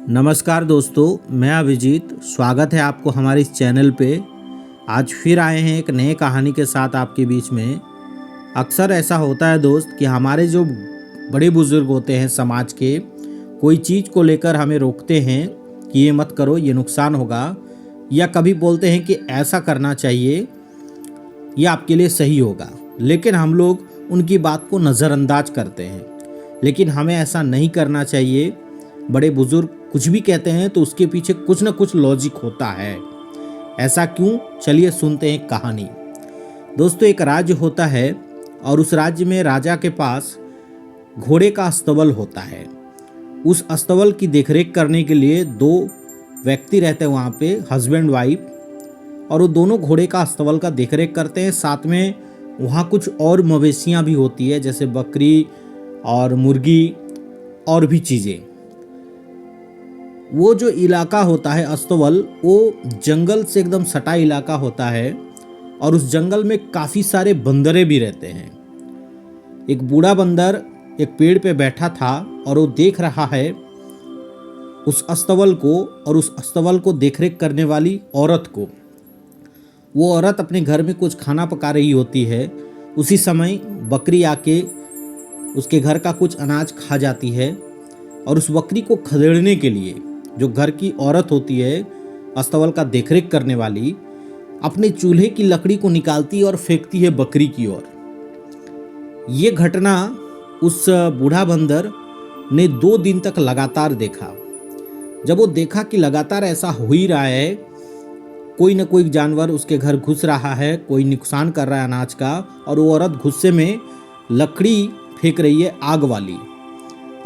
नमस्कार दोस्तों, मैं अभिजीत। स्वागत है आपको हमारे इस चैनल पे। आज फिर आए हैं एक नए कहानी के साथ आपके बीच में। अक्सर ऐसा होता है दोस्त कि हमारे जो बड़े बुजुर्ग होते हैं समाज के, कोई चीज़ को लेकर हमें रोकते हैं कि ये मत करो, ये नुकसान होगा, या कभी बोलते हैं कि ऐसा करना चाहिए, ये आपके लिए सही होगा। लेकिन हम लोग उनकी बात को नज़रअंदाज करते हैं। लेकिन हमें ऐसा नहीं करना चाहिए। बड़े बुजुर्ग कुछ भी कहते हैं तो उसके पीछे कुछ ना कुछ लॉजिक होता है। ऐसा क्यों? चलिए सुनते हैं कहानी। दोस्तों, एक राज्य होता है और उस राज्य में राजा के पास घोड़े का अस्तबल होता है। उस अस्तबल की देखरेख करने के लिए दो व्यक्ति रहते हैं वहाँ पे, हस्बैंड वाइफ, और वो दोनों घोड़े का अस्तबल का देखरेख करते हैं। साथ में वहाँ कुछ और मवेशियाँ भी होती है, जैसे बकरी और मुर्गी और भी चीज़ें। वो जो इलाका होता है अस्तबल, वो जंगल से एकदम सटा इलाका होता है और उस जंगल में काफ़ी सारे बंदरे भी रहते हैं। एक बूढ़ा बंदर एक पेड़ पे बैठा था और वो देख रहा है उस अस्तबल को और उस अस्तबल को देखरेख करने वाली औरत को। वो औरत अपने घर में कुछ खाना पका रही होती है। उसी समय बकरी आके उसके घर का कुछ अनाज खा जाती है और उस बकरी को खदेड़ने के लिए जो घर की औरत होती है, अस्तबल का देखरेख करने वाली, अपने चूल्हे की लकड़ी को निकालती है और फेंकती है बकरी की ओर। ये घटना उस बूढ़ा बंदर ने 2 दिन तक लगातार देखा। जब वो देखा कि लगातार ऐसा हो ही रहा है, कोई न कोई जानवर उसके घर घुस रहा है, कोई नुकसान कर रहा है अनाज का, और वो औरत गुस्से में लकड़ी फेंक रही है आग वाली।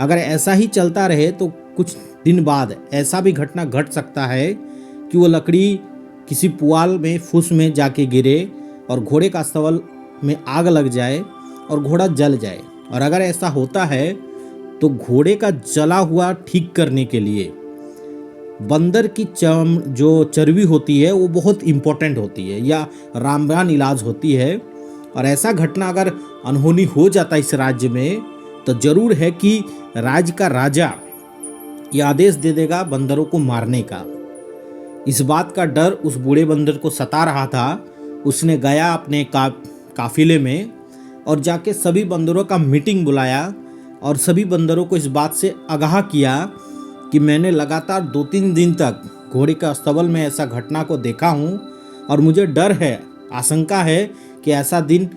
अगर ऐसा ही चलता रहे तो कुछ दिन बाद ऐसा भी घटना घट सकता है कि वो लकड़ी किसी पुआल में, फूस में जाके गिरे और घोड़े का अस्तबल में आग लग जाए और घोड़ा जल जाए। और अगर ऐसा होता है तो घोड़े का जला हुआ ठीक करने के लिए बंदर की जो चर्बी होती है वो बहुत इम्पोर्टेंट होती है, या रामबाण इलाज होती है। और ऐसा घटना अगर अनहोनी हो जाता है इस राज्य में, तो जरूर है कि राज्य का राजा ये आदेश दे देगा बंदरों को मारने का। इस बात का डर उस बूढ़े बंदर को सता रहा था। उसने गया अपने काफिले में और जाके सभी बंदरों का मीटिंग बुलाया और सभी बंदरों को इस बात से आगाह किया कि मैंने लगातार 2-3 दिन तक घोड़े के अस्तबल में ऐसा घटना को देखा हूँ और मुझे डर है, आशंका है कि ऐसा दिन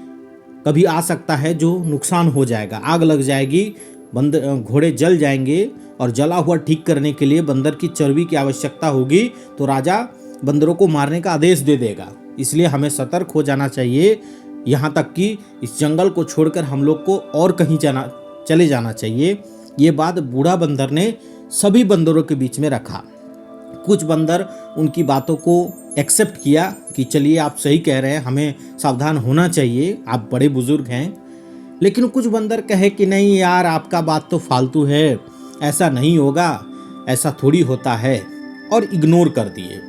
कभी आ सकता है जो नुकसान हो जाएगा, आग लग जाएगी, घोड़े जल जाएंगे और जला हुआ ठीक करने के लिए बंदर की चर्बी की आवश्यकता होगी, तो राजा बंदरों को मारने का आदेश दे देगा। इसलिए हमें सतर्क हो जाना चाहिए। यहाँ तक कि इस जंगल को छोड़कर हम लोग को और कहीं चले जाना चाहिए। ये बात बूढ़ा बंदर ने सभी बंदरों के बीच में रखा। कुछ बंदर उनकी बातों को एक्सेप्ट किया कि चलिए आप सही कह रहे हैं, हमें सावधान होना चाहिए, आप बड़े बुजुर्ग हैं। लेकिन कुछ बंदर कहे कि नहीं यार, आपका बात तो फालतू है, ऐसा नहीं होगा, ऐसा थोड़ी होता है, और इग्नोर कर दिए।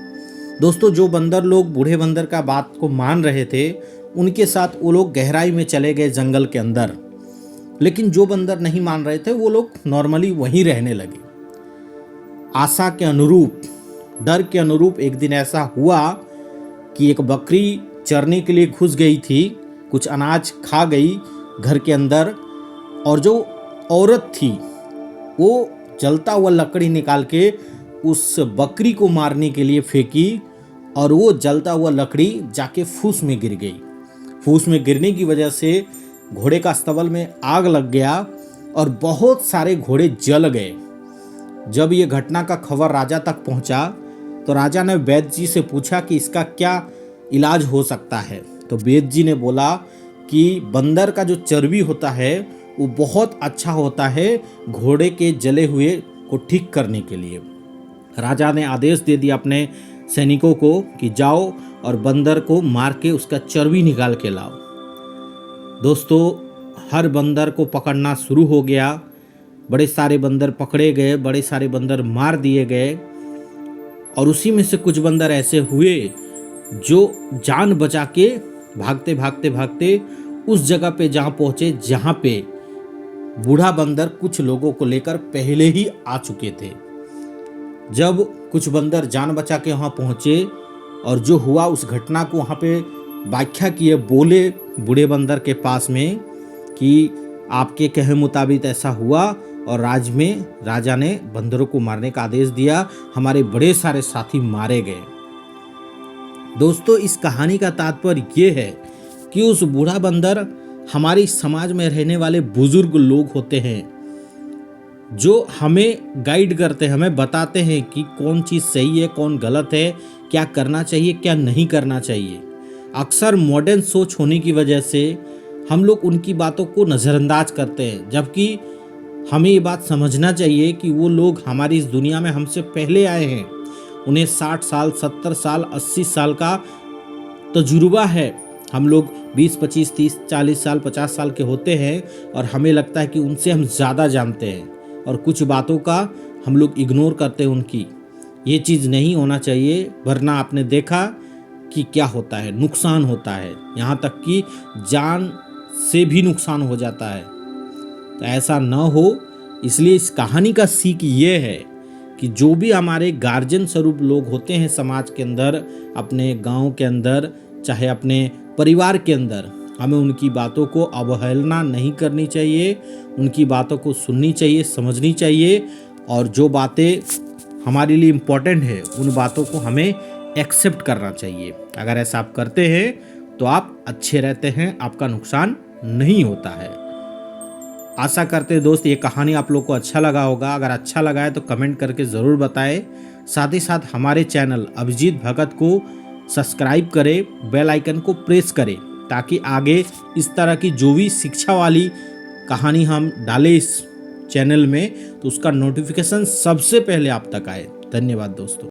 दोस्तों, जो बंदर लोग बूढ़े बंदर का बात को मान रहे थे, उनके साथ वो लोग गहराई में चले गए जंगल के अंदर। लेकिन जो बंदर नहीं मान रहे थे वो लोग नॉर्मली वहीं रहने लगे। आशा के अनुरूप, डर के अनुरूप एक दिन ऐसा हुआ कि एक बकरी चरने के लिए घुस गई थी, कुछ अनाज खा गई घर के अंदर, और जो औरत थी वो जलता हुआ लकड़ी निकाल के उस बकरी को मारने के लिए फेंकी और वो जलता हुआ लकड़ी जाके फूस में गिर गई। फूस में गिरने की वजह से घोड़े का अस्तबल में आग लग गया और बहुत सारे घोड़े जल गए। जब ये घटना का खबर राजा तक पहुंचा तो राजा ने वैद्य जी से पूछा कि इसका क्या इलाज हो सकता है। तो वैद्य जी ने बोला कि बंदर का जो चर्बी होता है वो बहुत अच्छा होता है घोड़े के जले हुए को ठीक करने के लिए। राजा ने आदेश दे दिया अपने सैनिकों को कि जाओ और बंदर को मार के उसका चर्बी निकाल के लाओ। दोस्तों, हर बंदर को पकड़ना शुरू हो गया। बड़े सारे बंदर पकड़े गए, बड़े सारे बंदर मार दिए गए, और उसी में से कुछ बंदर ऐसे हुए जो जान बचा के भागते भागते भागते उस जगह पे जहाँ पहुँचे जहाँ पे बूढ़ा बंदर कुछ लोगों को लेकर पहले ही आ चुके थे। जब कुछ बंदर जान बचा के वहाँ पहुँचे और जो हुआ उस घटना को वहाँ पे व्याख्या किए, बोले बूढ़े बंदर के पास में कि आपके कहे मुताबिक ऐसा हुआ और राजा ने बंदरों को मारने का आदेश दिया, हमारे बड़े सारे साथी मारे गए। दोस्तों, इस कहानी का तात्पर्य ये है कि उस बूढ़ा बंदर हमारे समाज में रहने वाले बुजुर्ग लोग होते हैं जो हमें गाइड करते हैं, हमें बताते हैं कि कौन चीज़ सही है, कौन गलत है, क्या करना चाहिए, क्या नहीं करना चाहिए। अक्सर मॉडर्न सोच होने की वजह से हम लोग उनकी बातों को नज़रअंदाज करते हैं, जबकि हमें ये बात समझना चाहिए कि वो लोग हमारी इस दुनिया में हमसे पहले आए हैं। उन्हें 60 साल, 70 साल, 80 साल का तजुर्बा है। हम लोग 20, 25, 30, 40 साल, 50 साल के होते हैं और हमें लगता है कि उनसे हम ज़्यादा जानते हैं और कुछ बातों का हम लोग इग्नोर करते हैं उनकी। ये चीज़ नहीं होना चाहिए, वरना आपने देखा कि क्या होता है, नुकसान होता है, यहाँ तक कि जान से भी नुकसान हो जाता है। तो ऐसा ना हो, इसलिए इस कहानी का सीख ये है कि जो भी हमारे गार्जियन स्वरूप लोग होते हैं समाज के अंदर, अपने गांव के अंदर, चाहे अपने परिवार के अंदर, हमें उनकी बातों को अवहेलना नहीं करनी चाहिए, उनकी बातों को सुननी चाहिए, समझनी चाहिए और जो बातें हमारे लिए इम्पोर्टेंट है उन बातों को हमें एक्सेप्ट करना चाहिए। अगर ऐसा आप करते हैं तो आप अच्छे रहते हैं, आपका नुकसान नहीं होता है। आशा करते हैं दोस्त ये कहानी आप लोग को अच्छा लगा होगा। अगर अच्छा लगा है तो कमेंट करके ज़रूर बताएं। साथ ही साथ हमारे चैनल अभिजीत भगत को सब्सक्राइब करें, बेल आइकन को प्रेस करें, ताकि आगे इस तरह की जो भी शिक्षा वाली कहानी हम डालें इस चैनल में तो उसका नोटिफिकेशन सबसे पहले आप तक आए। धन्यवाद दोस्तों।